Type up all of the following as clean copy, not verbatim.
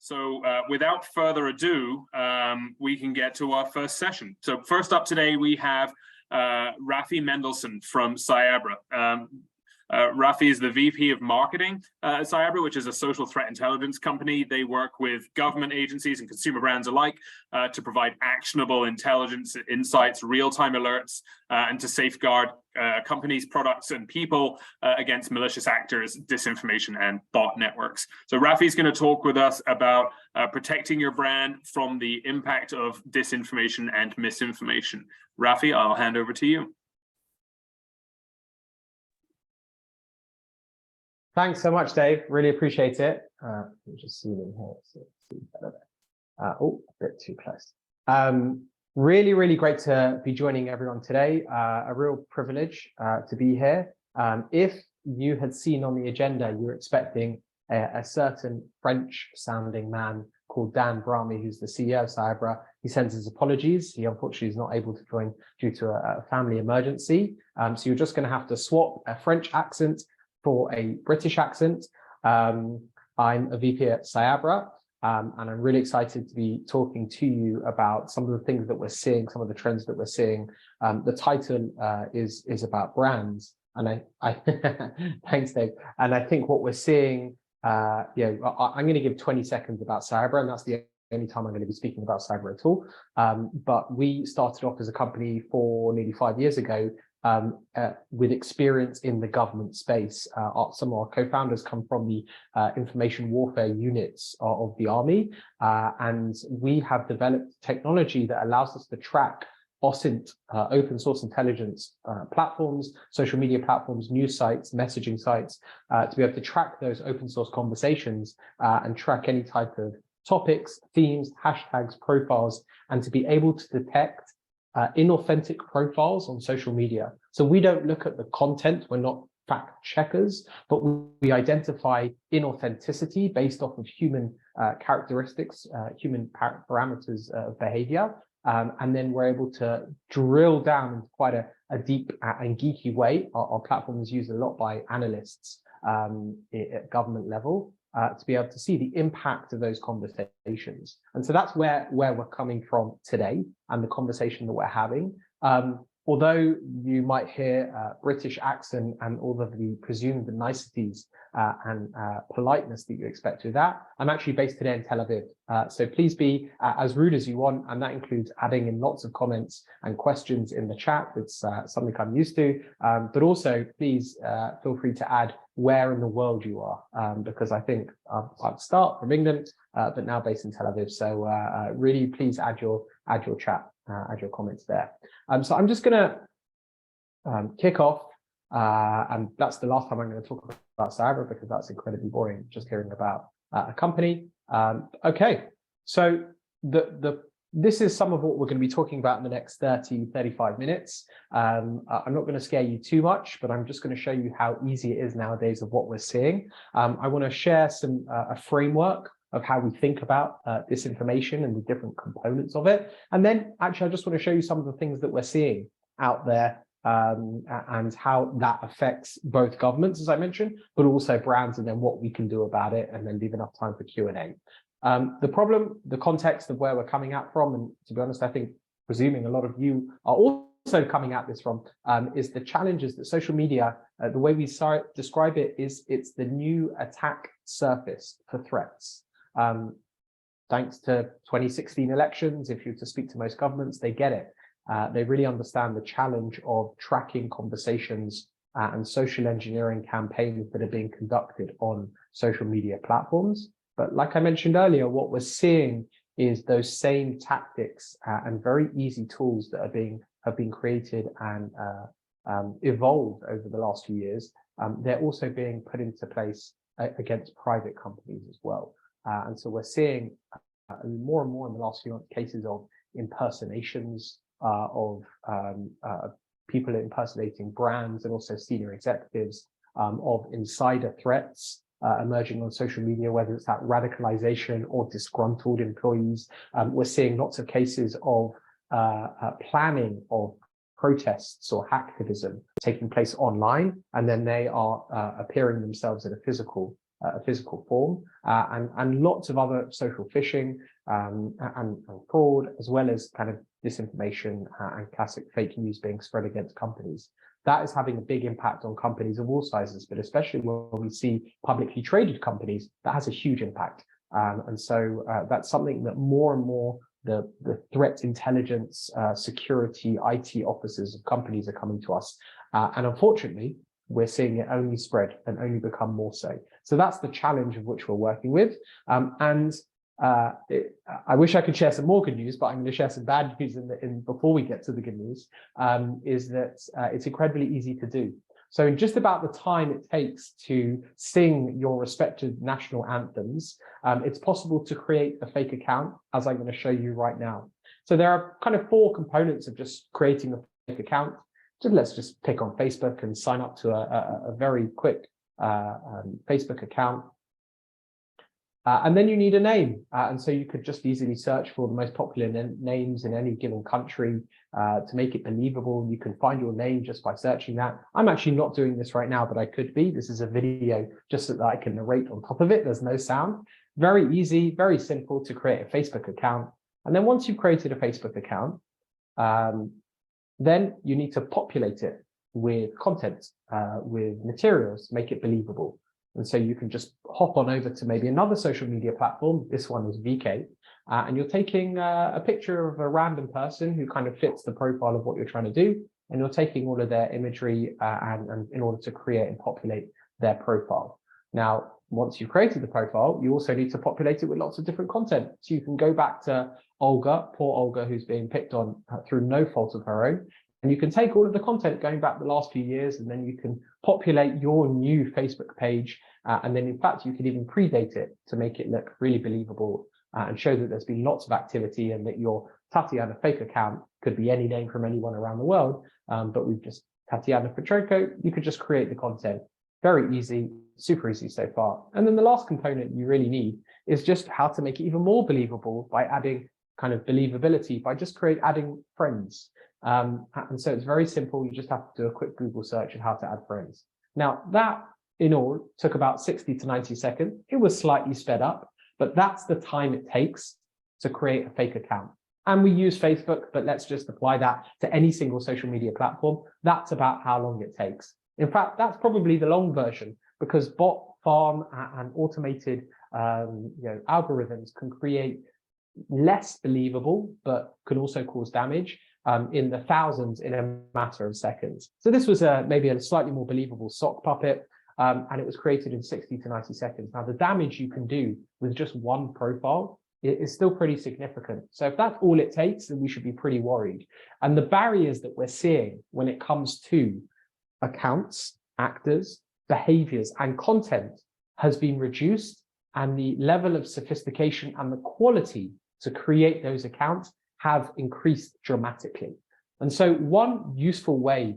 So without further ado, we can get to our first session. So first up today, we have Rafi Mendelsohn from Cyabra. Rafi is the VP of Marketing at Cyabra, which is a social threat intelligence company. They work with government agencies and consumer brands alike to provide actionable intelligence, insights, real-time alerts, and to safeguard companies, products, and people against malicious actors, disinformation, and bot networks. So Rafi is going to talk with us about protecting your brand from the impact of disinformation and misinformation. Rafi, I'll hand over to you. Thanks so much, Dave. Really appreciate it. Let me just see them here. So see better there. Oh, a bit too close. Really great to be joining everyone today. A real privilege to be here. If you had seen on the agenda, you were expecting a certain French-sounding man called Dan Brahmi, who's the CEO of Cyabra. He sends his apologies. He unfortunately is not able to join due to a family emergency. So you're just going to have to swap a French accent for a British accent. I'm a VP at Cyabra, and I'm really excited to be talking to you about some of the things that we're seeing, some of the trends that we're seeing. The title is about brands, and I thanks, Dave. And I think what we're seeing, I'm going to give 20 seconds about Cyabra, and that's the only time I'm going to be speaking about Cyabra at all. But we started off as a company nearly 5 years ago, with experience in the government space. Some of our co-founders come from the information warfare units of the army, and we have developed technology that allows us to track OSINT, open source intelligence platforms, social media platforms, news sites, messaging sites, to be able to track those open source conversations and track any type of topics, themes, hashtags, profiles, and to be able to detect inauthentic profiles on social media. So we don't look at the content, we're not fact checkers, but we identify inauthenticity based off of human characteristics, human parameters of behavior. And then we're able to drill down into quite a deep and geeky way. Our platform is used a lot by analysts at government level to be able to see the impact of those conversations. And so that's where we're coming from today and the conversation that we're having. Although you might hear British accent and all of the presumed niceties and politeness that you expect with that, I'm actually based today in Tel Aviv. So please be as rude as you want, and that includes adding in lots of comments and questions in the chat. It's something I'm used to, but also please feel free to add where in the world you are, because I think I'd start from England, but now based in Tel Aviv. So really please add your chat, add your comments there. So I'm just going to kick off, and that's the last time I'm going to talk about Cyabra, because that's incredibly boring, just hearing about a company. Okay, so this is some of what we're going to be talking about in the next 35 minutes. I'm not going to scare you too much, but I'm just going to show you how easy it is nowadays of what we're seeing. I want to share a framework of how we think about disinformation and the different components of it. And then actually, I just want to show you some of the things that we're seeing out there and how that affects both governments, as I mentioned, but also brands, and then what we can do about it, and then leave enough time for Q&A. The problem, the context of where we're coming at from, and to be honest, I think presuming a lot of you are also coming at this from, is the challenges that social media, the way we describe it is it's the new attack surface for threats. Thanks to 2016 elections, if you were to speak to most governments, they get it. They really understand the challenge of tracking conversations and social engineering campaigns that are being conducted on social media platforms. But like I mentioned earlier, what we're seeing is those same tactics and very easy tools that have been created and evolved over the last few years. They're also being put into place against private companies as well. And so we're seeing more and more in the last few cases of impersonations of people impersonating brands and also senior executives, of insider threats emerging on social media, whether it's that radicalization or disgruntled employees. We're seeing lots of cases of planning of protests or hacktivism taking place online, and then they are appearing themselves in a physical a physical form, and lots of other social phishing and fraud, as well as kind of disinformation and classic fake news being spread against companies. That is having a big impact on companies of all sizes, but especially when we see publicly traded companies, that has a huge impact. And so that's something that more and more the threat intelligence, security, IT officers of companies are coming to us. And unfortunately, we're seeing it only spread and only become more so. So that's the challenge of which we're working with. I wish I could share some more good news, but I'm going to share some bad news before we get to the good news, is that it's incredibly easy to do. So in just about the time it takes to sing your respective national anthems, it's possible to create a fake account, as I'm going to show you right now. So there are kind of 4 components of just creating a fake account. So let's just pick on Facebook and sign up to a very quick Facebook account. And then you need a name. And so you could just easily search for the most popular names in any given country to make it believable. You can find your name just by searching that. I'm actually not doing this right now, but I could be. This is a video just so that I can narrate on top of it. There's no sound. Very easy, very simple to create a Facebook account. And then once you've created a Facebook account, then you need to populate it with content, with materials, make it believable. And so you can just hop on over to maybe another social media platform. This one is VK. And you're taking a picture of a random person who kind of fits the profile of what you're trying to do. And you're taking all of their imagery and in order to create and populate their profile. Now, once you've created the profile, you also need to populate it with lots of different content. So you can go back to Olga, poor Olga, who's being picked on through no fault of her own. And you can take all of the content going back the last few years, and then you can populate your new Facebook page. And then, in fact, you could even predate it to make it look really believable and show that there's been lots of activity and that your Tatiana fake account could be any name from anyone around the world. But we've just Tatiana Petrenko. You could just create the content. Very easy, super easy so far. And then the last component you really need is just how to make it even more believable by adding kind of believability by just adding friends. And so it's very simple. You just have to do a quick Google search of how to add friends. Now that in all took about 60 to 90 seconds. It was slightly sped up, but that's the time it takes to create a fake account. And we use Facebook, but let's just apply that to any single social media platform. That's about how long it takes. In fact, that's probably the long version, because bot farm and automated algorithms can create less believable, but can also cause damage in the thousands in a matter of seconds. So this was maybe a slightly more believable sock puppet, and it was created in 60 to 90 seconds. Now, the damage you can do with just one profile is still pretty significant. So if that's all it takes, then we should be pretty worried. And the barriers that we're seeing when it comes to accounts, actors, behaviors, and content has been reduced, and the level of sophistication and the quality to create those accounts have increased dramatically. And so one useful way,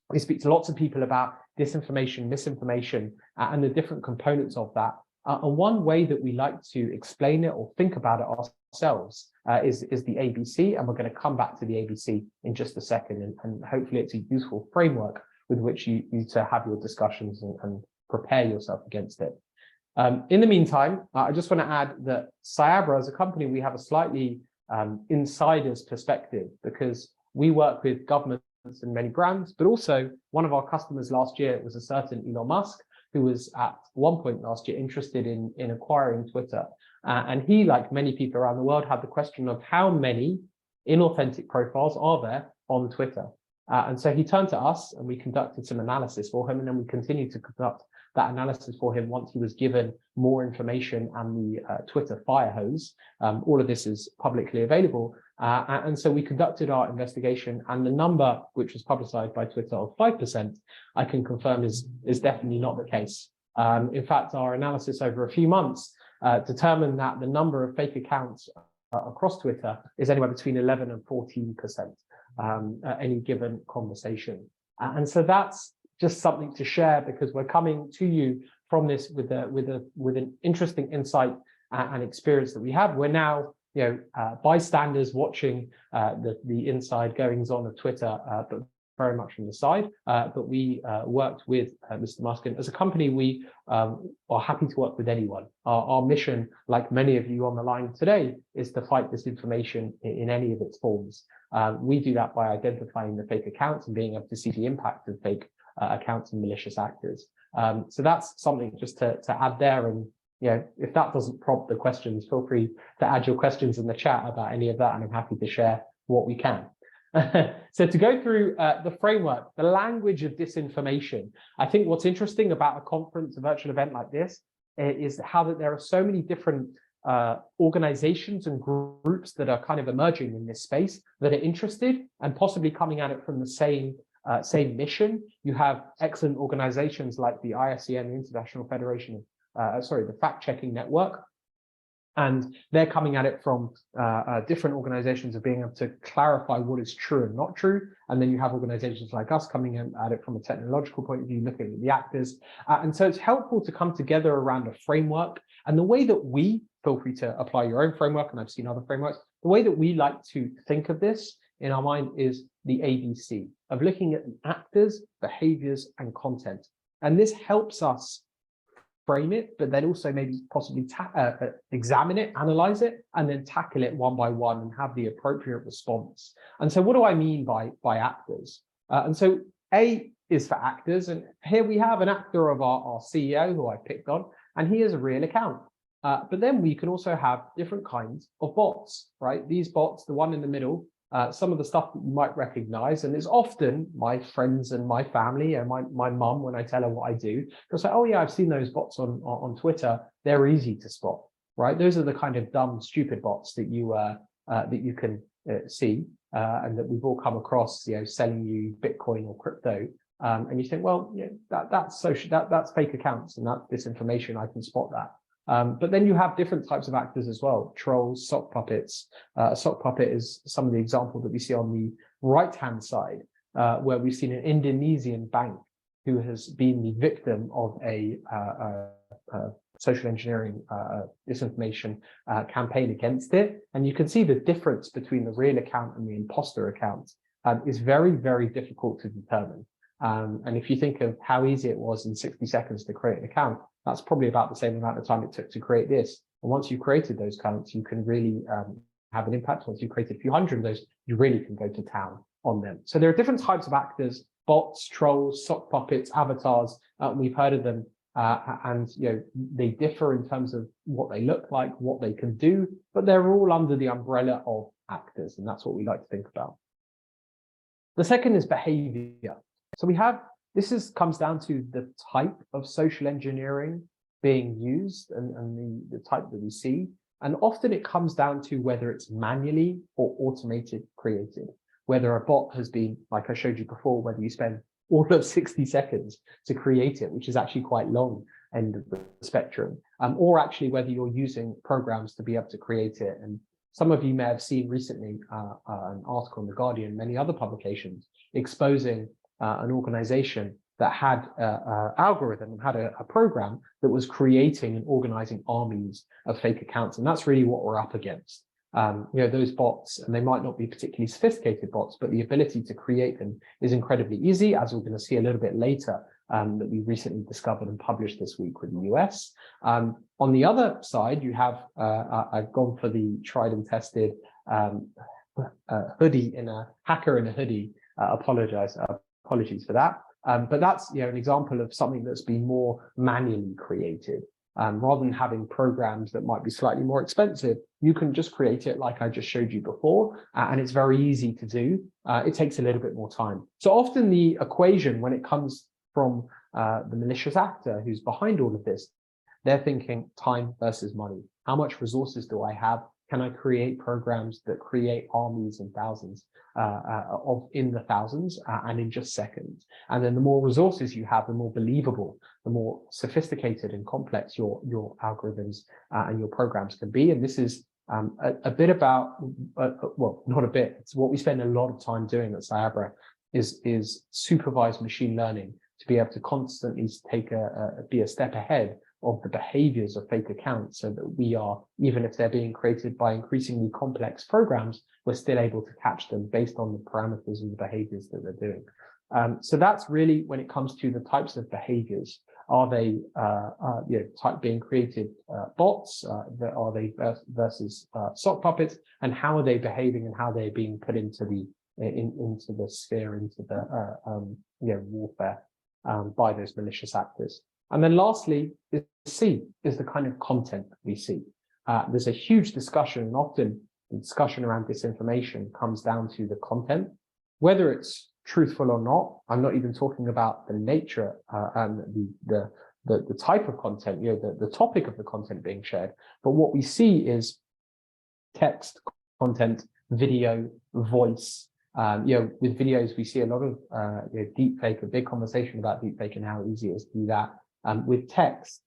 we speak to lots of people about disinformation, misinformation, and the different components of that. And one way that we like to explain it or think about it ourselves is the ABC. And we're going to come back to the ABC in just a second. And hopefully it's a useful framework with which you to have your discussions and prepare yourself against it. In the meantime, I just want to add that Cyabra as a company, we have a slightly insider's perspective, because we work with governments and many brands, but also one of our customers last year was a certain Elon Musk, who was at one point last year interested in acquiring Twitter. And he, like many people around the world, had the question of how many inauthentic profiles are there on Twitter. And so he turned to us and we conducted some analysis for him, and then we continued to conduct that analysis for him once he was given more information and the Twitter fire hose. All of this is publicly available. And so we conducted our investigation, and the number which was publicized by Twitter of 5%, I can confirm is definitely not the case. In fact, our analysis over a few months determined that the number of fake accounts across Twitter is anywhere between 11 and 14% at any given conversation. And so that's just something to share, because we're coming to you from this with an interesting insight and experience that we have. We're now bystanders watching the inside goings on of Twitter, but very much from the side, but we worked with Mr. Muskin. As a company, we are happy to work with anyone. Our mission, like many of you on the line today, is to fight disinformation in any of its forms. We do that by identifying the fake accounts and being able to see the impact of fake accounts and malicious actors. So that's something just to add there. And if that doesn't prompt the questions, feel free to add your questions in the chat about any of that, and I'm happy to share what we can. So to go through the framework, the language of disinformation, I think what's interesting about a conference, a virtual event like this, is how that there are so many different organizations and groups that are kind of emerging in this space that are interested and possibly coming at it from the same mission. You have excellent organizations like the ISCN, the International Federation of, the Fact-Checking Network, and they're coming at it from different organizations of being able to clarify what is true and not true. And then you have organizations like us coming at it from a technological point of view, looking at the actors. And so it's helpful to come together around a framework. And the way that we, feel free to apply your own framework, and I've seen other frameworks, the way that we like to think of this in our mind is the ABC of looking at the actors, behaviors, and content. And this helps us frame it, but then also maybe possibly examine it, analyze it, and then tackle it one by one and have the appropriate response. And so what do I mean by actors? And so A is for actors, and here we have an actor of our CEO who I picked on, and he is a real account. But then we can also have different kinds of bots, right? These bots, the one in the middle, some of the stuff that you might recognize, and it's often my friends and my family and my mum, when I tell her what I do, they'll say, oh yeah, I've seen those bots on Twitter. They're easy to spot, right? Those are the kind of dumb, stupid bots that you can see and that we've all come across, selling you Bitcoin or crypto. And you think, well, that's fake accounts and that's disinformation. I can spot that. But then you have different types of actors as well, trolls, sock puppets. A sock puppet is some of the example that we see on the right-hand side, where we've seen an Indonesian bank who has been the victim of a social engineering disinformation campaign against it. And you can see the difference between the real account and the imposter account is very, very difficult to determine. And if you think of how easy it was in 60 seconds to create an account, that's probably about the same amount of time it took to create this. And once you've created those accounts, you can really have an impact. Once you've created a few hundred of those, you really can go to town on them. So there are different types of actors: bots, trolls, sock puppets, avatars. We've heard of them, and they differ in terms of what they look like, what they can do, but they're all under the umbrella of actors, and that's what we like to think about. The second is behavior. So we have, comes down to the type of social engineering being used and the type that we see. And often it comes down to whether it's manually or automated created, whether a bot has been, like I showed you before, whether you spend all of 60 seconds to create it, which is actually quite long end of the spectrum, or actually whether you're using programs to be able to create it. And some of you may have seen recently an article in The Guardian, many other publications, exposing an organization that had an algorithm and had a program that was creating and organizing armies of fake accounts. And that's really what we're up against. Those bots, and they might not be particularly sophisticated bots, but the ability to create them is incredibly easy, as we're going to see a little bit later, that we recently discovered and published this week with the US. On the other side, you have, I've gone for the tried and tested hacker in a hoodie. Apologies for that. But that's an example of something that's been more manually created. Rather than having programs that might be slightly more expensive, you can just create it like I just showed you before, and it's very easy to do. It takes a little bit more time. So often the equation, when it comes from the malicious actor who's behind all of this, they're thinking time versus money. How much resources do I have? Can I create programs that create armies and thousands in the thousands and in just seconds? And then the more resources you have, the more believable, the more sophisticated and complex your algorithms and your programs can be. And this is a bit about, well, not a bit, it's what we spend a lot of time doing at Cyabra is supervised machine learning to be able to constantly be a step ahead of the behaviors of fake accounts, so that we are, even if they're being created by increasingly complex programs, we're still able to catch them based on the parameters and the behaviors that they're doing. So that's really when it comes to the types of behaviors. Are they being created bots? Are they versus sock puppets? And how are they behaving and how they're being put into the sphere, into the warfare by those malicious actors? And then lastly, C is the kind of content that we see. There's a huge discussion, and often the discussion around disinformation comes down to the content, whether it's truthful or not. I'm not even talking about the nature and the type of content, the topic of the content being shared. But what we see is text content, video, voice. With videos, we see a lot of deepfake, a big conversation about deepfake and how easy it is to do that. With text,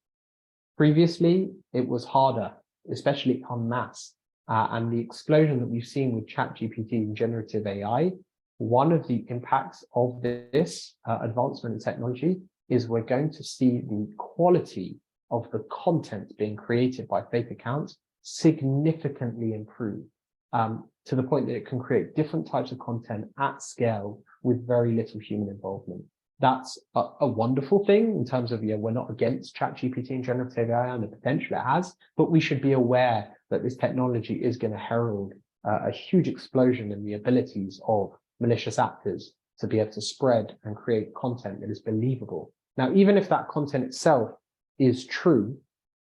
previously it was harder, especially en masse. And the explosion that we've seen with ChatGPT and generative AI, one of the impacts of this advancement in technology is we're going to see the quality of the content being created by fake accounts significantly improve, to the point that it can create different types of content at scale with very little human involvement. That's a wonderful thing in terms of, we're not against ChatGPT and generative AI and the potential it has, but we should be aware that this technology is going to herald a huge explosion in the abilities of malicious actors to be able to spread and create content that is believable. Now, even if that content itself is true,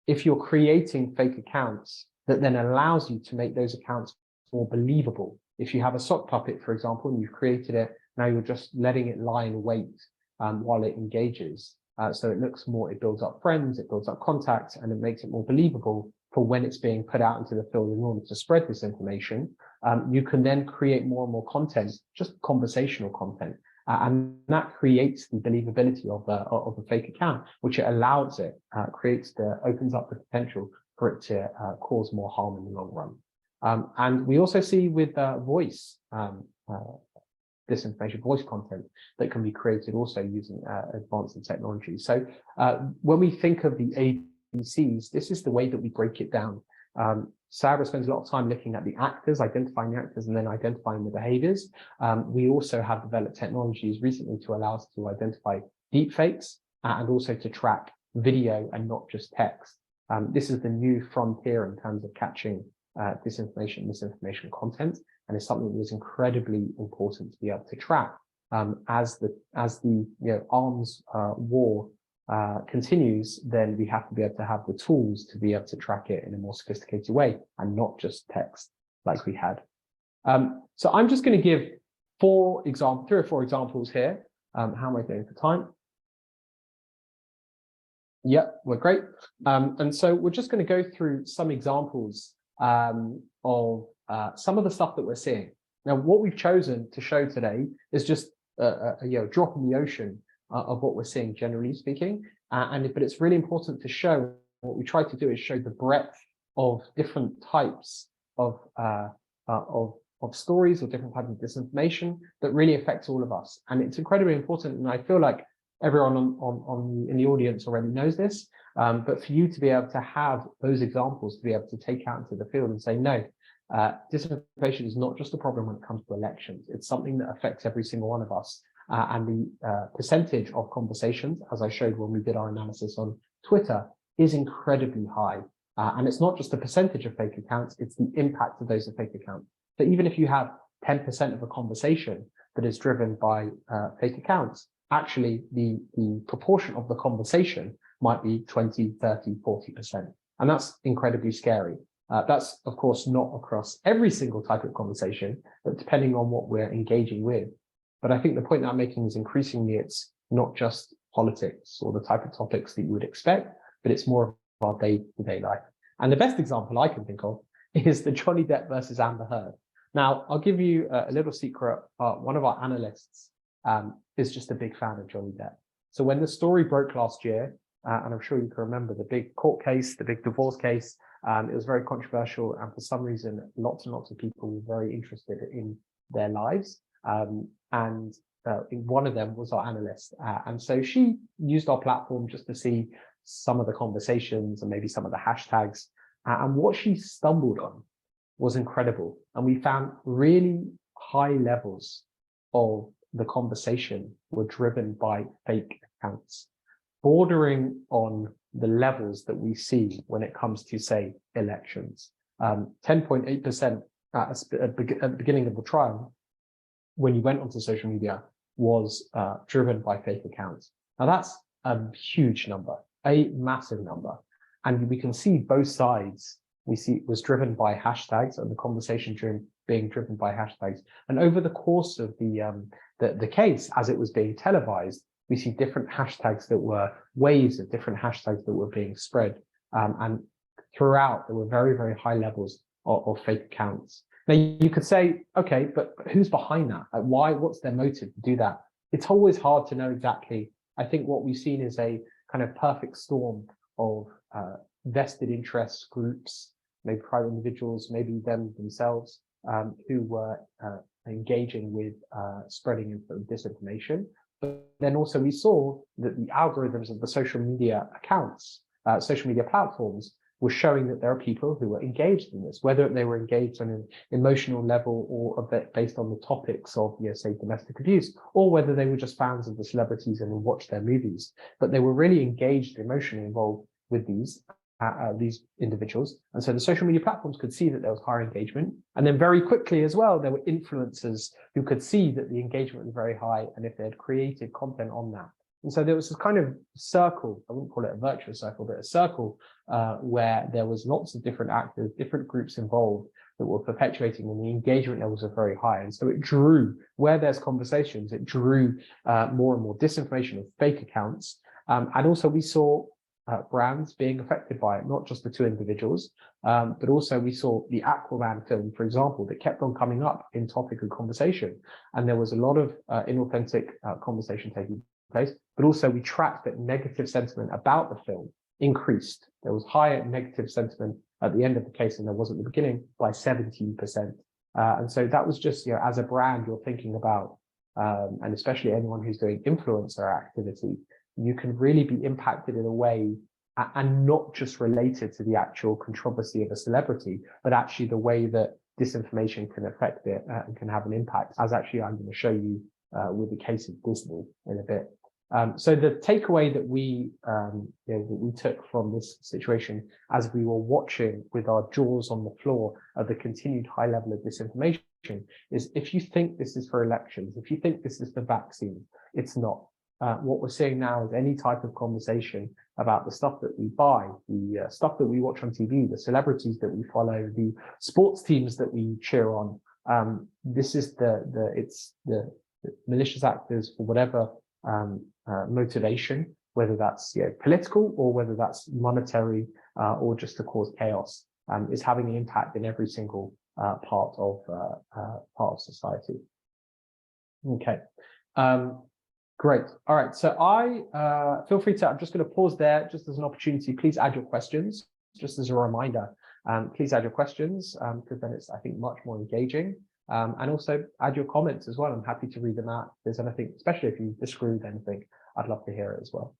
if you're creating fake accounts that then allows you to make those accounts more believable, if you have a sock puppet, for example, and you've created it, now you're just letting it lie in wait while it engages. So it looks more, it builds up friends, it builds up contacts, and it makes it more believable for when it's being put out into the field in order to spread this information. You can then create more and more content, just conversational content, and that creates the believability of a fake account, which it allows it, opens up the potential for it to cause more harm in the long run. And we also see with voice disinformation, voice content that can be created also using advanced technology. So when we think of the ABCs, this is the way that we break it down. Cyabra spends a lot of time looking at the actors, identifying the actors, and then identifying the behaviors. We also have developed technologies recently to allow us to identify deepfakes and also to track video and not just text. This is the new frontier in terms of catching disinformation, misinformation content, and it's something that is incredibly important to be able to track as the arms war continues. Then we have to be able to have the tools to be able to track it in a more sophisticated way and not just text like we had. So I'm just going to give 3 or 4 examples here. How am I doing for time? Yep, we're great. And so we're just going to go through some examples of some of the stuff that we're seeing. Now, what we've chosen to show today is just a drop in the ocean of what we're seeing, generally speaking. But it's really important to show, what we try to do is show the breadth of different types of stories or different types of disinformation that really affects all of us. And it's incredibly important. And I feel like everyone in the audience already knows this. But for you to be able to have those examples to be able to take out into the field and say, no, disinformation is not just a problem when it comes to elections. It's something that affects every single one of us. And the percentage of conversations, as I showed when we did our analysis on Twitter, is incredibly high. And it's not just the percentage of fake accounts, it's the impact of those fake accounts. So even if you have 10% of a conversation that is driven by fake accounts, actually the proportion of the conversation might be 20, 30, 40%. And that's incredibly scary. That's, of course, not across every single type of conversation, but depending on what we're engaging with. But I think the point that I'm making is increasingly it's not just politics or the type of topics that you would expect, but it's more of our day-to-day life. And the best example I can think of is the Johnny Depp versus Amber Heard. Now, I'll give you a little secret. One of our analysts is just a big fan of Johnny Depp. So when the story broke last year, and I'm sure you can remember the big court case, the big divorce case, it was very controversial. And for some reason, lots and lots of people were very interested in their lives. And one of them was our analyst. And so she used our platform just to see some of the conversations and maybe some of the hashtags. And what she stumbled on was incredible. And we found really high levels of the conversation were driven by fake accounts, bordering on the levels that we see when it comes to, say, elections. 10.8% at the beginning of the trial, when you went onto social media, was driven by fake accounts. Now that's a huge number, a massive number. And we can see both sides. We see it was driven by hashtags, and the conversation being driven by hashtags. And over the course of the case, as it was being televised, we see different hashtags that were waves of different hashtags that were being spread. And throughout, there were very, very high levels of fake accounts. Now, you could say, okay, but who's behind that? Like, why? What's their motive to do that? It's always hard to know exactly. I think what we've seen is a kind of perfect storm of vested interest groups, maybe private individuals, maybe themselves, who were engaging with spreading disinformation. But then also we saw that the algorithms of the social media accounts, social media platforms, were showing that there are people who were engaged in this, whether they were engaged on an emotional level or a bit based on the topics of, say, domestic abuse, or whether they were just fans of the celebrities and would watch their movies. But they were really engaged, emotionally involved with these individuals. And so the social media platforms could see that there was higher engagement. And then very quickly as well, there were influencers who could see that the engagement was very high, and if they had created content on that. And so there was this kind of circle, I wouldn't call it a virtuous circle, but a circle where there was lots of different actors, different groups involved that were perpetuating, and the engagement levels are very high. And so it drew, where there's conversations, it drew more and more disinformation of fake accounts. And also we saw brands being affected by it, not just the two individuals, but also we saw the Aquaman film, for example, that kept on coming up in topic of conversation. And there was a lot of inauthentic conversation taking place, but also we tracked that negative sentiment about the film increased. There was higher negative sentiment at the end of the case than there was at the beginning by 17%. And so that was just, as a brand, you're thinking about, and especially anyone who's doing influencer activity, you can really be impacted in a way and not just related to the actual controversy of a celebrity, but actually the way that disinformation can affect it and can have an impact, as actually I'm going to show you with the case of Disney in a bit. So the takeaway that we took from this situation, as we were watching with our jaws on the floor of the continued high level of disinformation, is if you think this is for elections, if you think this is for vaccine, it's not. What we're seeing now is any type of conversation about the stuff that we buy, the stuff that we watch on TV, the celebrities that we follow, the sports teams that we cheer on. This is it's the malicious actors for whatever motivation, whether that's political or whether that's monetary or just to cause chaos, is having an impact in every single part of society. Okay. Great. All right. So I feel free to, I'm just going to pause there just as an opportunity. Please add your questions, just as a reminder. Please add your questions because then it's, I think, much more engaging. And also add your comments as well. I'm happy to read them out. If there's anything, especially if you disagree with anything, I'd love to hear it as well.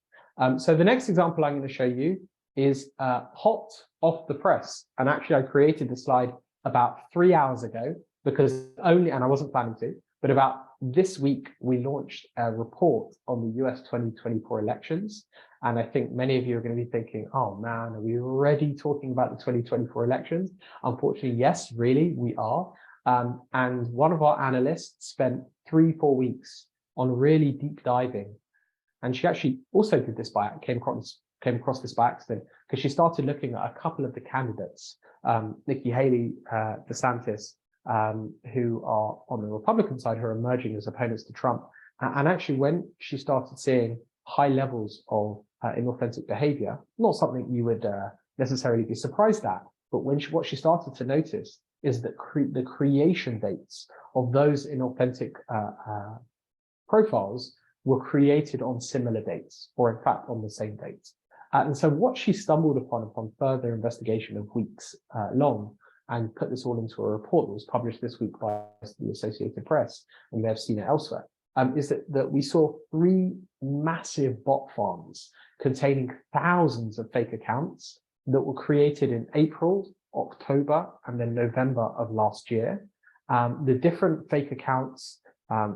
So the next example I'm going to show you is hot off the press. And actually, I created the slide about 3 hours ago because only, and I wasn't planning to, but about this week, we launched a report on the US 2024 elections. And I think many of you are going to be thinking, oh man, are we already talking about the 2024 elections? Unfortunately, yes, really, we are. And one of our analysts spent 3-4 weeks on really deep diving. And she actually also did this came across this by accident, because she started looking at a couple of the candidates, Nikki Haley, DeSantis, who are on the Republican side, who are emerging as opponents to Trump. And actually, when she started seeing high levels of inauthentic behavior, not something you would necessarily be surprised at, but what she started to notice is that the creation dates of those inauthentic profiles were created on similar dates, or in fact on the same dates. And so what she stumbled upon further investigation of weeks long, and put this all into a report that was published this week by the Associated Press, and you may have seen it elsewhere, is that we saw 3 massive bot farms containing thousands of fake accounts that were created in April, October, and then November of last year. The different fake accounts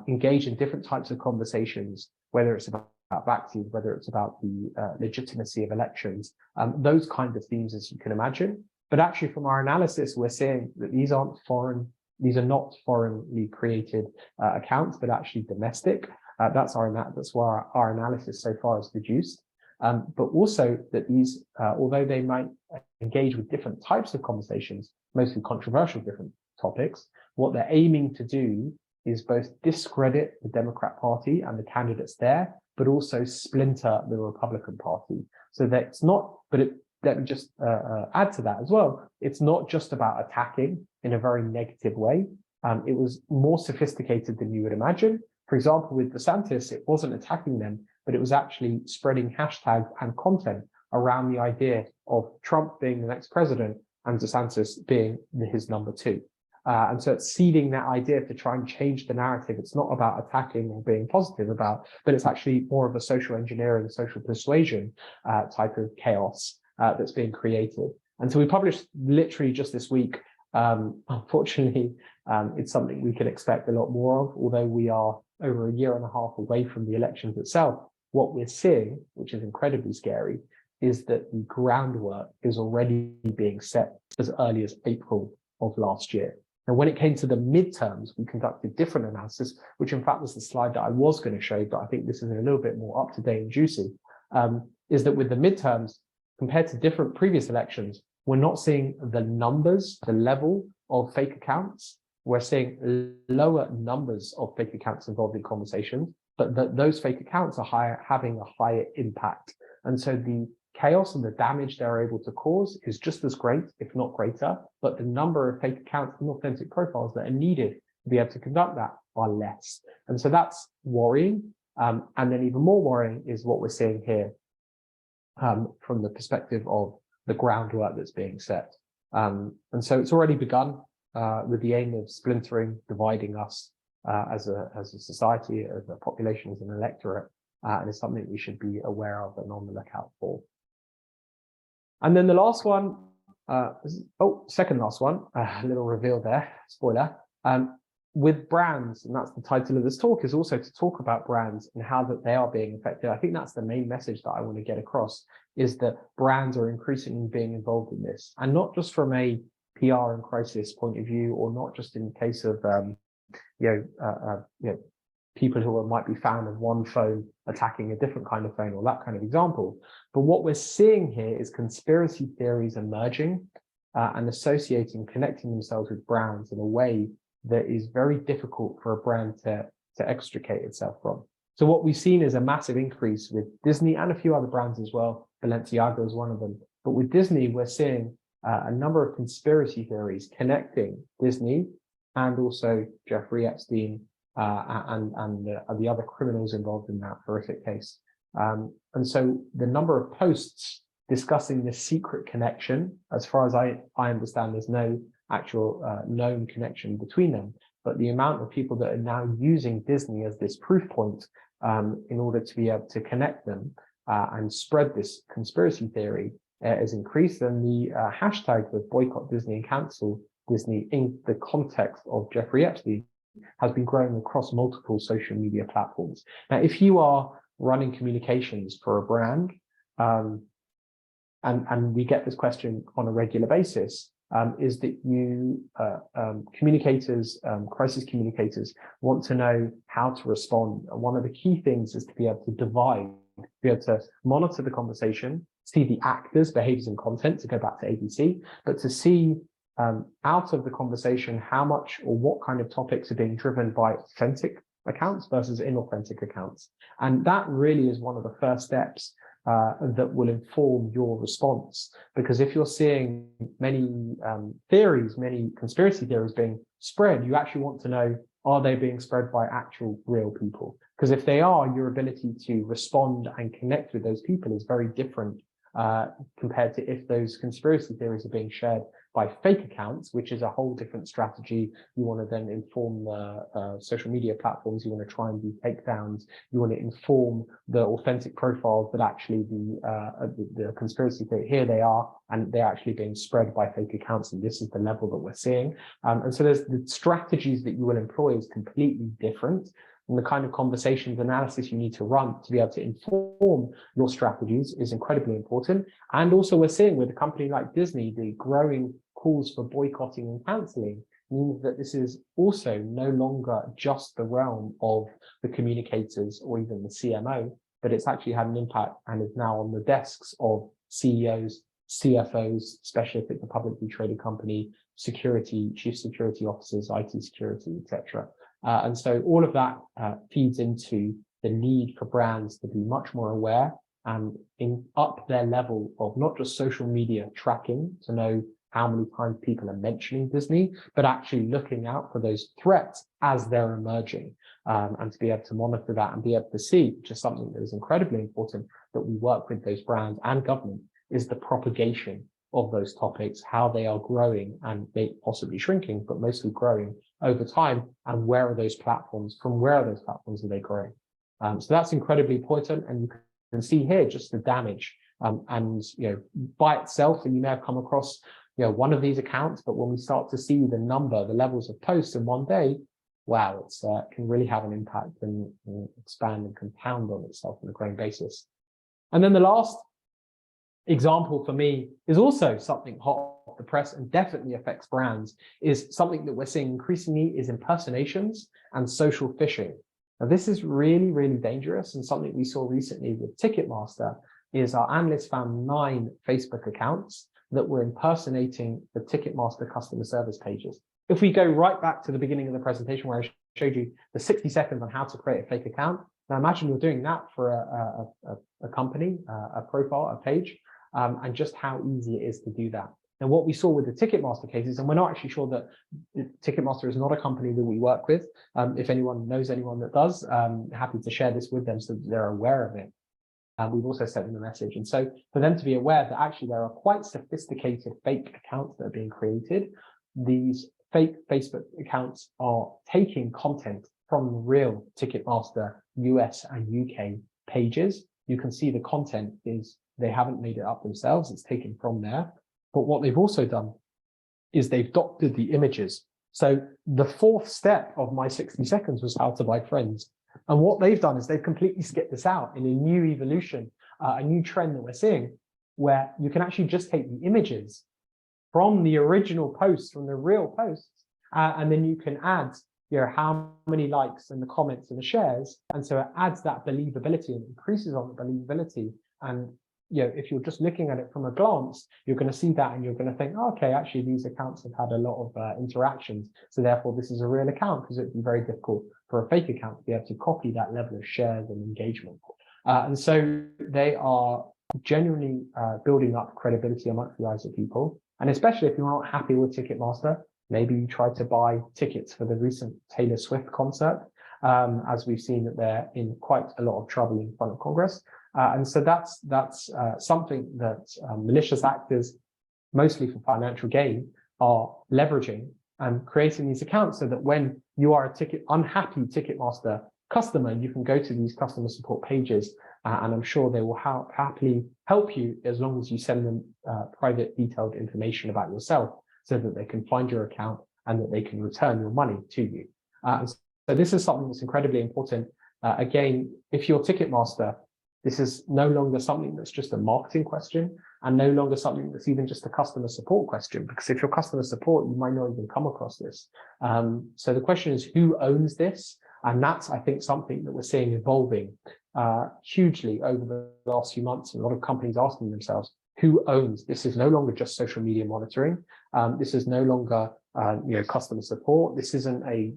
engage in different types of conversations, whether it's about vaccines, whether it's about the legitimacy of elections, those kind of themes, as you can imagine. But actually, from our analysis, we're seeing that these are not foreignly created accounts, but actually domestic. That's where our analysis so far has reduced. But also that these, although they might engage with different types of conversations, mostly controversial different topics, what they're aiming to do is both discredit the Democrat Party and the candidates there, but also splinter the Republican Party. So that it's not, let me just add to that as well. It's not just about attacking in a very negative way. It was more sophisticated than you would imagine. For example, with DeSantis, it wasn't attacking them, but it was actually spreading hashtags and content around the idea of Trump being the next president and DeSantis being his number two. And so it's seeding that idea to try and change the narrative. It's not about attacking or being positive about, but it's actually more of a social engineering, social persuasion type of chaos that's being created. And so we published literally just this week. Unfortunately, it's something we could expect a lot more of, although we are over a year and a half away from the elections itself. What we're seeing, which is incredibly scary, is that the groundwork is already being set as early as April of last year. And when it came to the midterms, we conducted different analysis, which in fact was the slide that I was going to show, but I think this is a little bit more up to date and juicy, is that with the midterms, compared to different previous elections, we're not seeing the numbers, the level of fake accounts. We're seeing lower numbers of fake accounts involved in conversations, but those fake accounts are having a higher impact. And so the chaos and the damage they're able to cause is just as great, if not greater, but the number of fake accounts and authentic profiles that are needed to be able to conduct that are less. And so that's worrying. And then even more worrying is what we're seeing here from the perspective of the groundwork that's being set. And so it's already begun with the aim of splintering, dividing us as a society, as a population, as an electorate, and it's something we should be aware of and on the lookout for. And then the last one, second last one, a little reveal there, spoiler, with brands, and that's the title of this talk, is also to talk about brands and how that they are being affected. I think that's the main message that I want to get across, is that brands are increasingly being involved in this, and not just from a PR and crisis point of view, or not just in case of people who might be found of one phone attacking a different kind of phone, or that kind of example. But what we're seeing here is conspiracy theories emerging and associating, connecting themselves with brands in a way that is very difficult for a brand to extricate itself from. So what we've seen is a massive increase with Disney and a few other brands as well. Balenciaga is one of them. But with Disney, we're seeing a number of conspiracy theories connecting Disney and also Jeffrey Epstein and the other criminals involved in that horrific case. And so the number of posts discussing this secret connection, as far as I understand, there's no actual known connection between them, but the amount of people that are now using Disney as this proof point in order to be able to connect them and spread this conspiracy theory has increased, and the hashtag of boycott Disney and cancel Disney in the context of Jeffrey Epstein has been growing across multiple social media platforms. Now, if you are running communications for a brand, and we get this question on a regular basis, is that you communicators, crisis communicators, want to know how to respond. And one of the key things is to be able to divide, be able to monitor the conversation, see the actors' behaviors and content, to go back to ABC, but to see out of the conversation how much or what kind of topics are being driven by authentic accounts versus inauthentic accounts. And that really is one of the first steps that will inform your response. Because if you're seeing many theories, many conspiracy theories being spread, you actually want to know, are they being spread by actual real people? Because if they are, your ability to respond and connect with those people is very different compared to if those conspiracy theories are being shared by fake accounts, which is a whole different strategy. You want to then inform the social media platforms. You want to try and do takedowns. You want to inform the authentic profiles that actually the conspiracy theory, here they are, and they're actually being spread by fake accounts. And this is the level that we're seeing. And so there's the strategies that you will employ is completely different. And the kind of conversations analysis you need to run to be able to inform your strategies is incredibly important. And also we're seeing with a company like Disney, the growing calls for boycotting and cancelling means that this is also no longer just the realm of the communicators or even the CMO, but it's actually had an impact and is now on the desks of CEOs, CFOs, especially if it's a publicly traded company, security, chief security officers, IT security, etc. And so all of that feeds into the need for brands to be much more aware and up their level of not just social media tracking to know how many times people are mentioning Disney, but actually looking out for those threats as they're emerging, and to be able to monitor that and be able to see, which is something that is incredibly important that we work with those brands and government, is the propagation of those topics, how they are growing and possibly shrinking, but mostly growing over time, and where are those platforms, from where are those platforms are they growing? So that's incredibly important, and you can see here just the damage, and by itself, and you may have come across one of these accounts, but when we start to see the levels of posts in one day, wow, it's can really have an impact and expand and compound on itself on a growing basis. And then the last example for me is also something hot off the press and definitely affects brands, is something that we're seeing increasingly is impersonations and social phishing. Now, this is really, really dangerous, and something we saw recently with Ticketmaster is our analysts found 9 Facebook accounts that were impersonating the Ticketmaster customer service pages. If we go right back to the beginning of the presentation where I showed you the 60 seconds on how to create a fake account, now imagine you're doing that for a company, a profile, a page, and just how easy it is to do that. And what we saw with the Ticketmaster cases, and we're not actually sure that Ticketmaster is not a company that we work with. If anyone knows anyone that does, happy to share this with them so that they're aware of it. We've also sent them a message. And so for them to be aware that actually there are quite sophisticated fake accounts that are being created, these fake Facebook accounts are taking content from the real Ticketmaster US and UK pages. You can see the content is, they haven't made it up themselves, it's taken from there. But what they've also done is they've doctored the images. So the 4th step of my 60 seconds was how to buy friends. And what they've done is they've completely skipped this out in a new evolution, a new trend that we're seeing, where you can actually just take the images from the original posts, from the real posts, and then you can add how many likes and the comments and the shares. And so it adds that believability and increases on the believability. And if you're just looking at it from a glance, you're going to see that and you're going to think, oh, okay, actually these accounts have had a lot of interactions. So therefore this is a real account, because it'd be very difficult for a fake account to be able to copy that level of shares and engagement. And so they are genuinely building up credibility amongst the eyes of people. And especially if you're not happy with Ticketmaster, maybe you try to buy tickets for the recent Taylor Swift concert, as we've seen that they're in quite a lot of trouble in front of Congress. And so that's something that malicious actors, mostly for financial gain, are leveraging and creating these accounts so that when you are a unhappy Ticketmaster customer, you can go to these customer support pages, and I'm sure they will happily help you as long as you send them private detailed information about yourself so that they can find your account and that they can return your money to you. So this is something that's incredibly important. Again, if you're Ticketmaster, this is no longer something that's just a marketing question and no longer something that's even just a customer support question, because if you're customer support, you might not even come across this. So the question is, who owns this? And that's, I think, something that we're seeing evolving hugely over the last few months. A lot of companies asking themselves, who owns this? Is no longer just social media monitoring. This is no longer customer support. This isn't a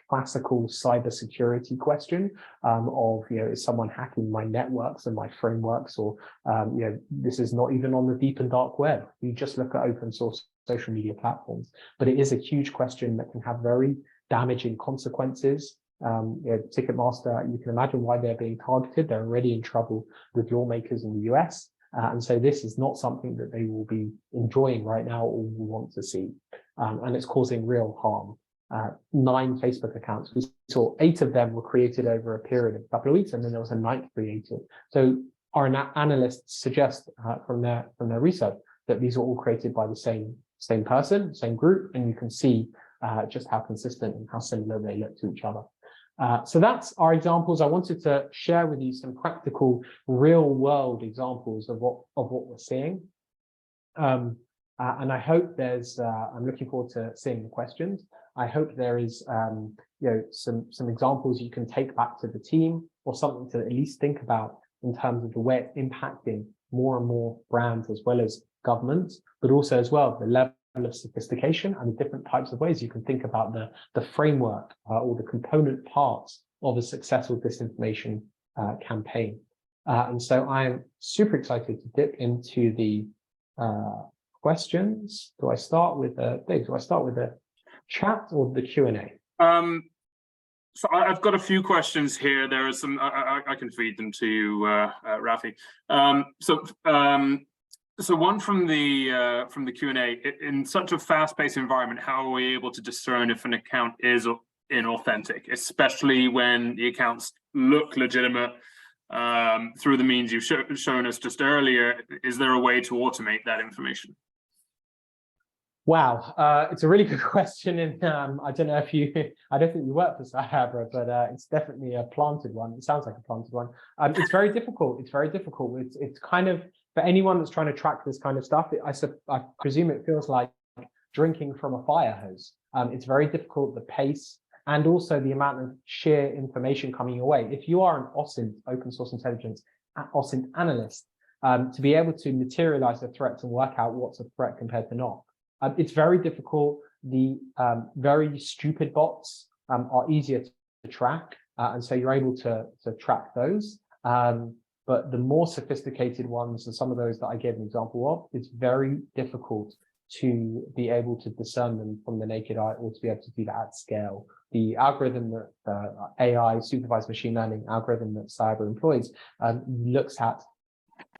classical cybersecurity question of is someone hacking my networks and my frameworks, or this is not even on the deep and dark web. You just look at open source social media platforms, but it is a huge question that can have very damaging consequences. Ticketmaster, you can imagine why they're being targeted. They're already in trouble with lawmakers in the US. And so this is not something that they will be enjoying right now or will want to see. And it's causing real harm. 9 Facebook accounts, we saw 8 of them were created over a period of a couple of weeks, and then there was a 9th created. So our analysts suggest from their research that these are all created by the same person, same group, and you can see just how consistent and how similar they look to each other. So that's our examples. I wanted to share with you some practical, real-world examples of what we're seeing. And I hope there's. I'm looking forward to seeing the questions. I hope there is, some examples you can take back to the team, or something to at least think about in terms of the way it's impacting more and more brands as well as governments, but also as well the level of sophistication and the different types of ways you can think about the framework or the component parts of a successful disinformation campaign. And so I'm super excited to dip into the questions. Do I start with the chat or the Q&A? So I've got a few questions here. There are some, I can feed them to you, Rafi. So one from the Q&A, in such a fast-paced environment, how are we able to discern if an account is inauthentic, especially when the accounts look legitimate through the means you've shown us just earlier? Is there a way to automate that information? Wow, it's a really good question, and I don't know if I don't think you work for Cyabra, but it's definitely a planted one. It sounds like a planted one. It's very difficult. It's very difficult. It's kind of, for anyone that's trying to track this kind of stuff, I presume it feels like drinking from a fire hose. It's very difficult, the pace, and also the amount of sheer information coming your way. If you are an OSINT, open source intelligence, OSINT analyst, to be able to materialize the threats and work out what's a threat compared to not. It's very difficult. The very stupid bots are easier to track, and so you're able to track those. But the more sophisticated ones, and some of those that I gave an example of, it's very difficult to be able to discern them from the naked eye, or to be able to do that at scale. The algorithm that AI, supervised machine learning algorithm that Cyabra employs, looks at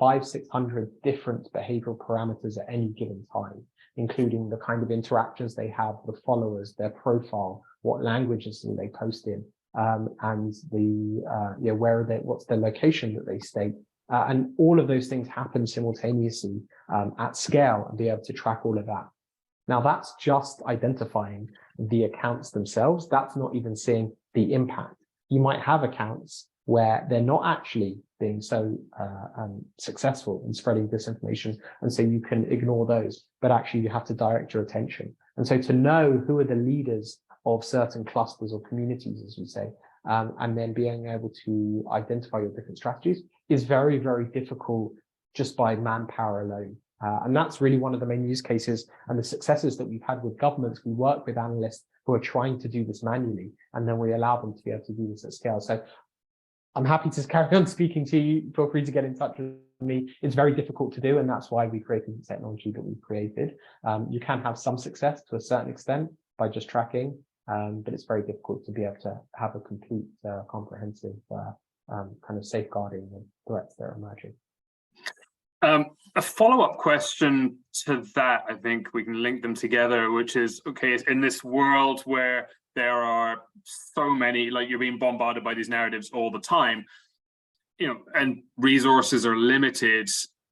500-600 different behavioral parameters at any given time, including the kind of interactions they have, the followers, their profile, what languages do they post in, and the where are they, what's their location that they stay, and all of those things happen simultaneously at scale, and be able to track all of that. Now that's just identifying the accounts themselves. That's not even seeing the impact. You might have accounts where they're not actually being so successful in spreading disinformation, and so you can ignore those, but actually you have to direct your attention. And so to know who are the leaders of certain clusters or communities, as we say, and then being able to identify your different strategies is very, very difficult just by manpower alone. And that's really one of the main use cases and the successes that we've had with governments. We work with analysts who are trying to do this manually, and then we allow them to be able to do this at scale. So I'm happy to carry on speaking to you. Feel free to get in touch with me. It's very difficult to do, and that's why we created the technology that we've created. You can have some success to a certain extent by just tracking, but it's very difficult to be able to have a complete, comprehensive kind of safeguarding of threats that are emerging. A follow-up question to that, I think we can link them together, which is, okay, in this world where there are so many, like you're being bombarded by these narratives all the time, and resources are limited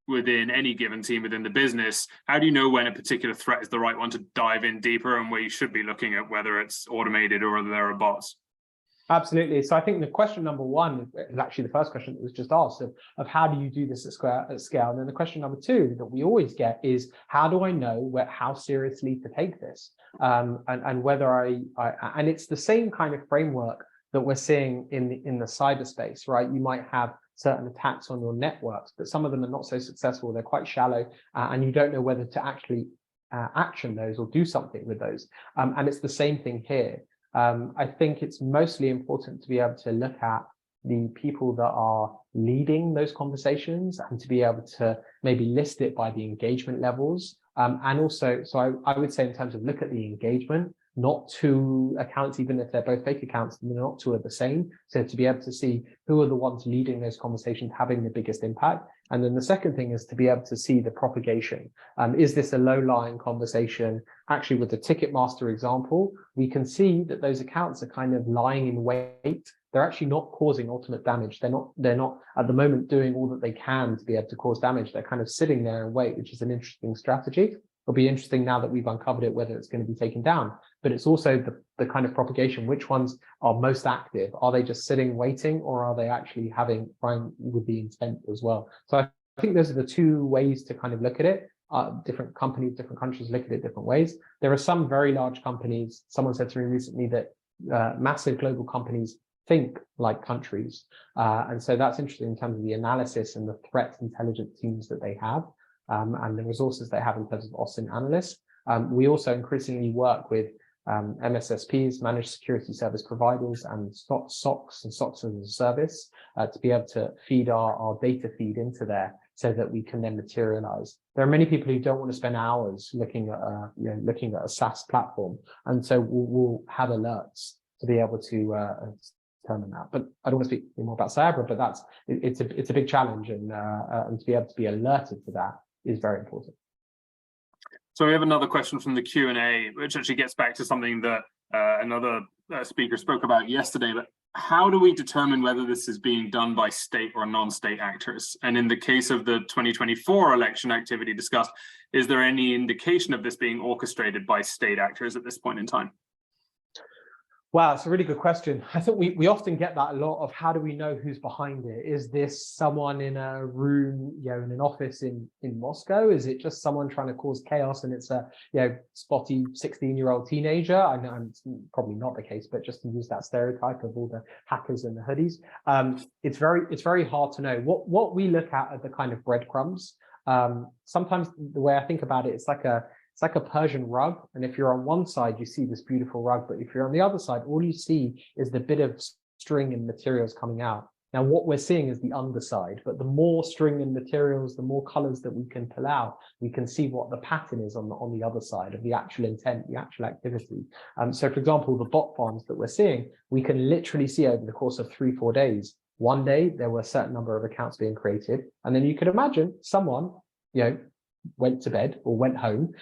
within any given team within the business, how do you know when a particular threat is the right one to dive in deeper, and where you should be looking at whether it's automated or whether there are bots? Absolutely. So I think the question number one is actually the first question that was just asked of how do you do this at scale? And then the question number two that we always get is, how do I know how seriously to take this? And whether and it's the same kind of framework that we're seeing in the cyberspace, right? You might have certain attacks on your networks, but some of them are not so successful. They're quite shallow, and you don't know whether to actually action those or do something with those. And it's the same thing here. I think it's mostly important to be able to look at the people that are leading those conversations, and to be able to maybe list it by the engagement levels. And also, so I would say in terms of look at the engagement, not two accounts, even if they're both fake accounts, not two are the same. So to be able to see who are the ones leading those conversations, having the biggest impact. And then the second thing is to be able to see the propagation. Is this a low-lying conversation? Actually, with the Ticketmaster example, we can see that those accounts are kind of lying in wait. They're actually not causing ultimate damage. They're not at the moment doing all that they can to be able to cause damage. They're kind of sitting there and wait, which is an interesting strategy. It'll be interesting now that we've uncovered it, whether it's going to be taken down. But it's also the kind of propagation. Which ones are most active? Are they just sitting waiting, or are they actually having crime with the intent as well? So I think those are the two ways to kind of look at it. Different companies, different countries look at it different ways. There are some very large companies. Someone said to me recently that massive global companies think like countries. And so that's interesting in terms of the analysis and the threat intelligence teams that they have, and the resources they have in terms of OSINT analysts. We also increasingly work with MSSPs, managed security service providers, and SOCs and SOCs as a service to be able to feed our data feed into there so that we can then materialize. There are many people who don't want to spend hours looking at a SaaS platform, and so we'll have alerts to be able to determine that. But I don't want to speak more about Cyabra, but it's a big challenge, and to be able to be alerted to that is very important. So we have another question from the Q&A, which actually gets back to something that another speaker spoke about yesterday. But how do we determine whether this is being done by state or non-state actors? And in the case of the 2024 election activity discussed, is there any indication of this being orchestrated by state actors at this point in time? Wow, it's a really good question. I think we often get that a lot of how do we know who's behind it? Is this someone in a room, in an office in Moscow? Is it just someone trying to cause chaos and it's a spotty 16-year-old teenager? I know it's probably not the case, but just to use that stereotype of all the hackers and the hoodies, it's very hard to know. What we look at are the kind of breadcrumbs. Sometimes the way I think about it, it's like a Persian rug. And if you're on one side, you see this beautiful rug, but if you're on the other side, all you see is the bit of string and materials coming out. Now, what we're seeing is the underside, but the more string and materials, the more colors that we can pull out, we can see what the pattern is on the other side of the actual intent, the actual activity. So for example, the bot farms that we're seeing, we can literally see over the course of 3-4 days. One day, there were a certain number of accounts being created. And then you could imagine someone, went to bed or went home,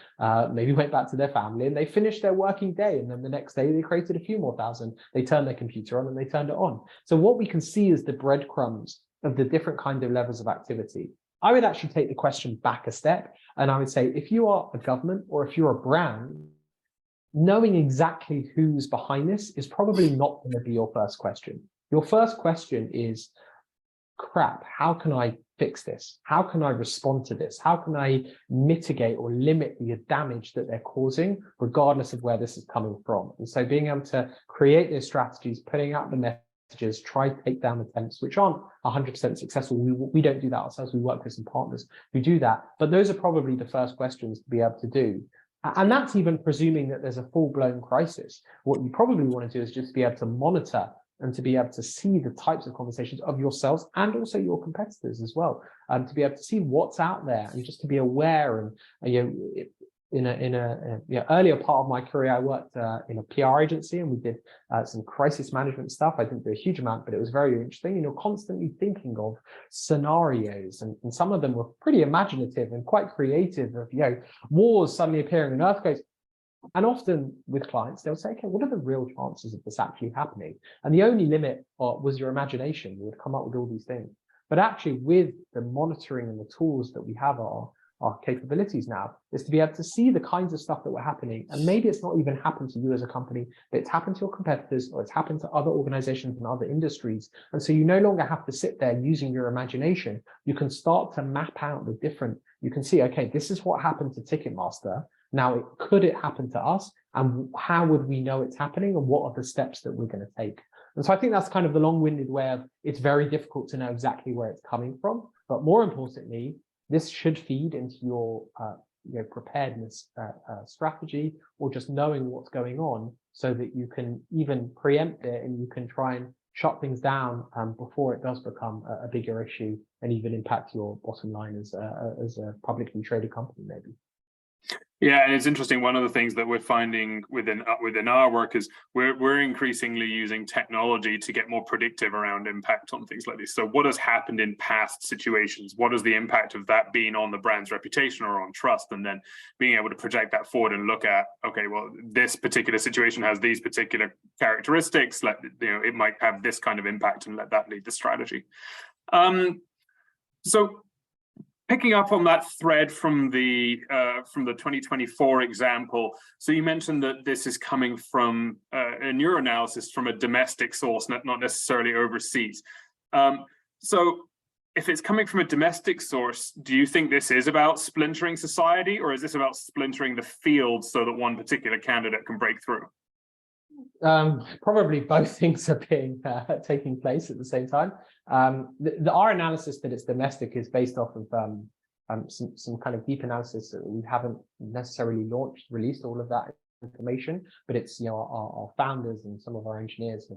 maybe went back to their family, and they finished their working day. And then the next day they created a few more thousand. They turned their computer on and they turned it on. So what we can see is the breadcrumbs of the different kind of levels of activity. I would actually take the question back a step. And I would say, if you are a government or if you're a brand, knowing exactly who's behind this is probably not going to be your first question. Your first question is, crap, how can I fix this? How can I respond to this? How can I mitigate or limit the damage that they're causing, regardless of where this is coming from? And so being able to create those strategies, putting out the messages, try to take down attempts, which aren't 100% successful. We don't do that ourselves. We work with some partners who do that. But those are probably the first questions to be able to do. And that's even presuming that there's a full-blown crisis. What you probably want to do is just be able to monitor and to be able to see the types of conversations of yourselves and also your competitors as well, to be able to see what's out there and just to be aware. And in a earlier part of my career, I worked in a PR agency, and we did some crisis management stuff. I didn't do a huge amount, but it was very interesting. Constantly thinking of scenarios, and some of them were pretty imaginative and quite creative. Of wars suddenly appearing and earthquakes. And often with clients, they'll say, okay, what are the real chances of this actually happening? And the only limit was your imagination. You would come up with all these things. But actually, with the monitoring and the tools that we have, our capabilities now, is to be able to see the kinds of stuff that were happening. And maybe it's not even happened to you as a company, but it's happened to your competitors, or it's happened to other organizations and other industries. And so you no longer have to sit there using your imagination. You can start to map out the different, you can see, okay, this is what happened to Ticketmaster. Now, could it happen to us? And how would we know it's happening? And what are the steps that we're going to take? And so I think that's kind of the long-winded way of, it's very difficult to know exactly where it's coming from. But more importantly, this should feed into your preparedness strategy, or just knowing what's going on so that you can even preempt it and you can try and shut things down before it does become a bigger issue and even impact your bottom line as a publicly traded company, maybe. Yeah, and it's interesting. One of the things that we're finding within our work is we're increasingly using technology to get more predictive around impact on things like this. So what has happened in past situations? What has the impact of that been on the brand's reputation or on trust? And then being able to project that forward and look at, okay, well, this particular situation has these particular characteristics. It might have this kind of impact, and let that lead the strategy. So picking up on that thread from the 2024 example, so you mentioned that this is coming from, in your analysis, from a domestic source, not necessarily overseas. So if it's coming from a domestic source, do you think this is about splintering society, or is this about splintering the field so that one particular candidate can break through? Probably both things are being taking place at the same time. Our analysis that it's domestic is based off of some kind of deep analysis that we haven't necessarily released all of that information, but it's our founders and some of our engineers,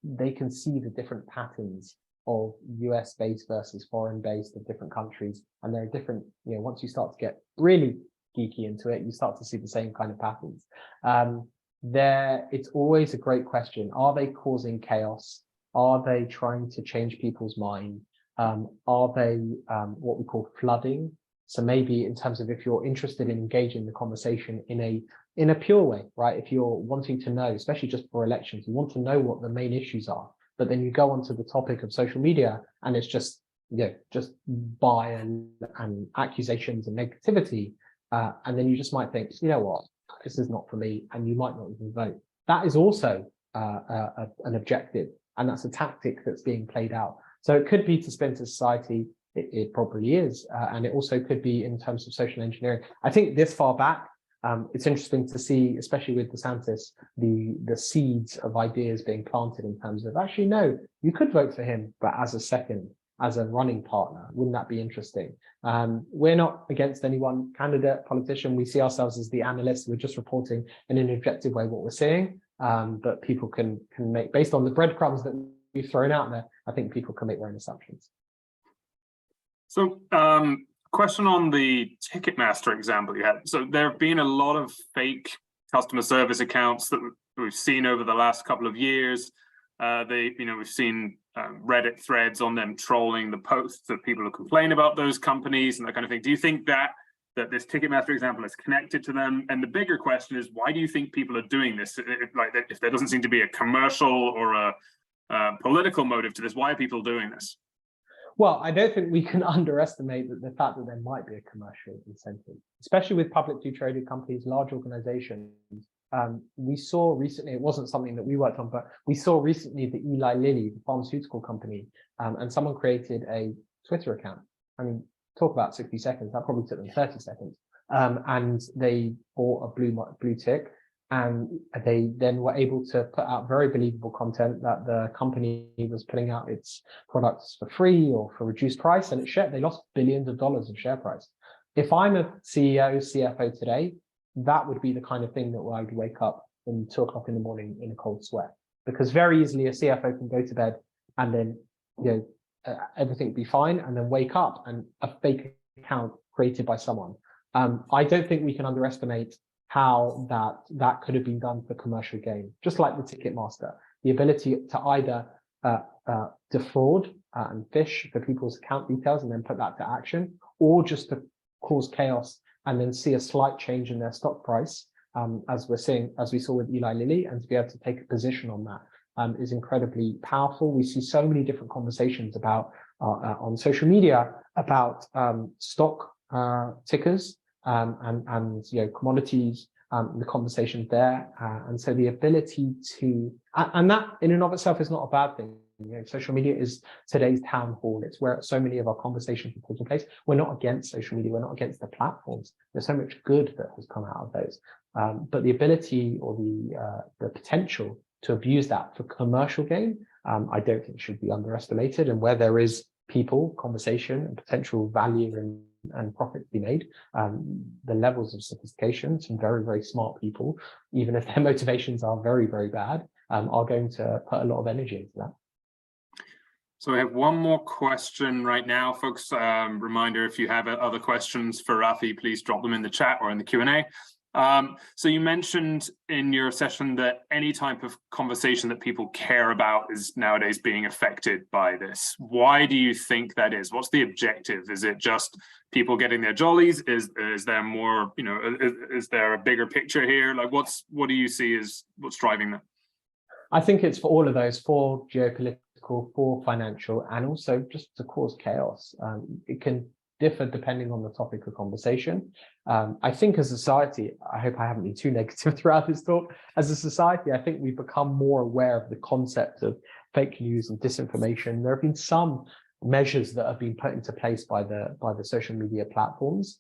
they can see the different patterns of US based versus foreign based of different countries, and there are different, once you start to get really geeky into it, you start to see the same kind of patterns. It's always a great question. Are they causing chaos? Are they trying to change people's mind? Are they what we call flooding? So maybe in terms of, if you're interested in engaging the conversation in a pure way, right? If you're wanting to know, especially just for elections, you want to know what the main issues are, but then you go onto the topic of social media and it's just buy and accusations and negativity, and then you just might think, you know what, this is not for me, and you might not even vote. That is also an objective, and that's a tactic that's being played out. So it could be to splinter society, it probably is, and it also could be in terms of social engineering. I think this far back, it's interesting to see, especially with DeSantis, the seeds of ideas being planted in terms of, actually, no, you could vote for him, but as a running partner. Wouldn't that be interesting? We're not against any one candidate, politician. We see ourselves as the analysts. We're just reporting in an objective way what we're seeing, but people can make, based on the breadcrumbs that we've thrown out there, I think people can make their own assumptions. So question on the Ticketmaster example you had. So there have been a lot of fake customer service accounts that we've seen over the last couple of years. We've seen Reddit threads on them trolling the posts of people who complain about those companies and that kind of thing. Do you think that this Ticketmaster example is connected to them? And the bigger question is, why do you think people are doing this? If there doesn't seem to be a commercial or a political motive to this, why are people doing this? Well, I don't think we can underestimate the fact that there might be a commercial incentive, especially with publicly traded companies, large organizations. We saw recently, it wasn't something that we worked on, but we saw recently that Eli Lilly, the pharmaceutical company, and someone created a Twitter account. I mean, talk about 60 seconds, that probably took them 30 seconds. And they bought a blue tick, and they then were able to put out very believable content that the company was putting out its products for free or for reduced price, and they lost billions of dollars in share price. If I'm a CEO, CFO today, that would be the kind of thing that I would wake up at 2 o'clock in the morning in a cold sweat, because very easily a CFO can go to bed and then everything be fine, and then wake up and a fake account created by someone. I don't think we can underestimate how that could have been done for commercial gain, just like the Ticketmaster. The ability to either defraud and phish for people's account details and then put that to action, or just to cause chaos and then see a slight change in their stock price, as we saw with Eli Lilly, and to be able to take a position on that is incredibly powerful. We see so many different conversations about on social media about stock tickers and commodities, the conversation there, and so the ability to, and that in and of itself is not a bad thing. Social media is today's town hall. It's where so many of our conversations are taking place. We're not against social media. We're not against the platforms. There's so much good that has come out of those. But the ability or the potential to abuse that for commercial gain, I don't think should be underestimated. And where there is people, conversation, and potential value and profit to be made, the levels of sophistication, some very, very smart people, even if their motivations are very, very bad, are going to put a lot of energy into that. So we have one more question right now, folks. Reminder, if you have other questions for Rafi, please drop them in the chat or in the Q&A. So you mentioned in your session that any type of conversation that people care about is nowadays being affected by this. Why do you think that is? What's the objective? Is it just people getting their jollies? Is there more, you know, is there a bigger picture here? Like what do you see is what's driving that? I think it's for all of those, for geopolitical, for financial, and also just to cause chaos. It can differ depending on the topic of conversation. I think as a society, I hope I haven't been too negative throughout this talk. As a society, I think we've become more aware of the concept of fake news and disinformation. There have been some measures that have been put into place by the social media platforms,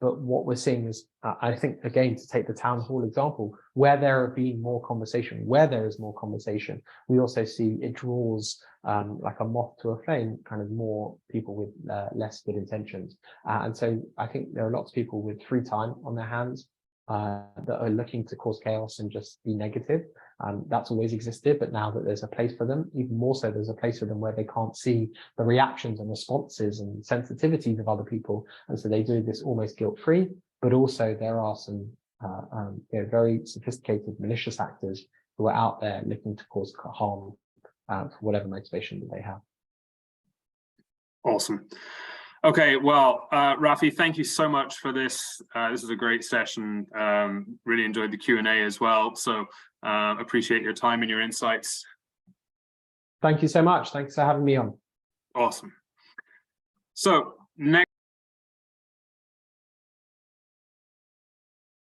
but what we're seeing is, I think, again, to take the town hall example, where there have been more conversation, where there is more conversation, we also see it draws like a moth to a flame, kind of more people with less good intentions. And so I think there are lots of people with free time on their hands that are looking to cause chaos and just be negative. That's always existed, but now that there's a place for them, even more so, there's a place for them where they can't see the reactions and responses and sensitivities of other people, and so they do this almost guilt-free. But also there are some very sophisticated malicious actors who are out there looking to cause harm for whatever motivation that they have. Awesome. Okay, well, Rafi, thank you so much for this. This is a great session. Really enjoyed the Q&A as well. So appreciate your time and your insights. Thank you so much. Thanks for having me on. Awesome. So next.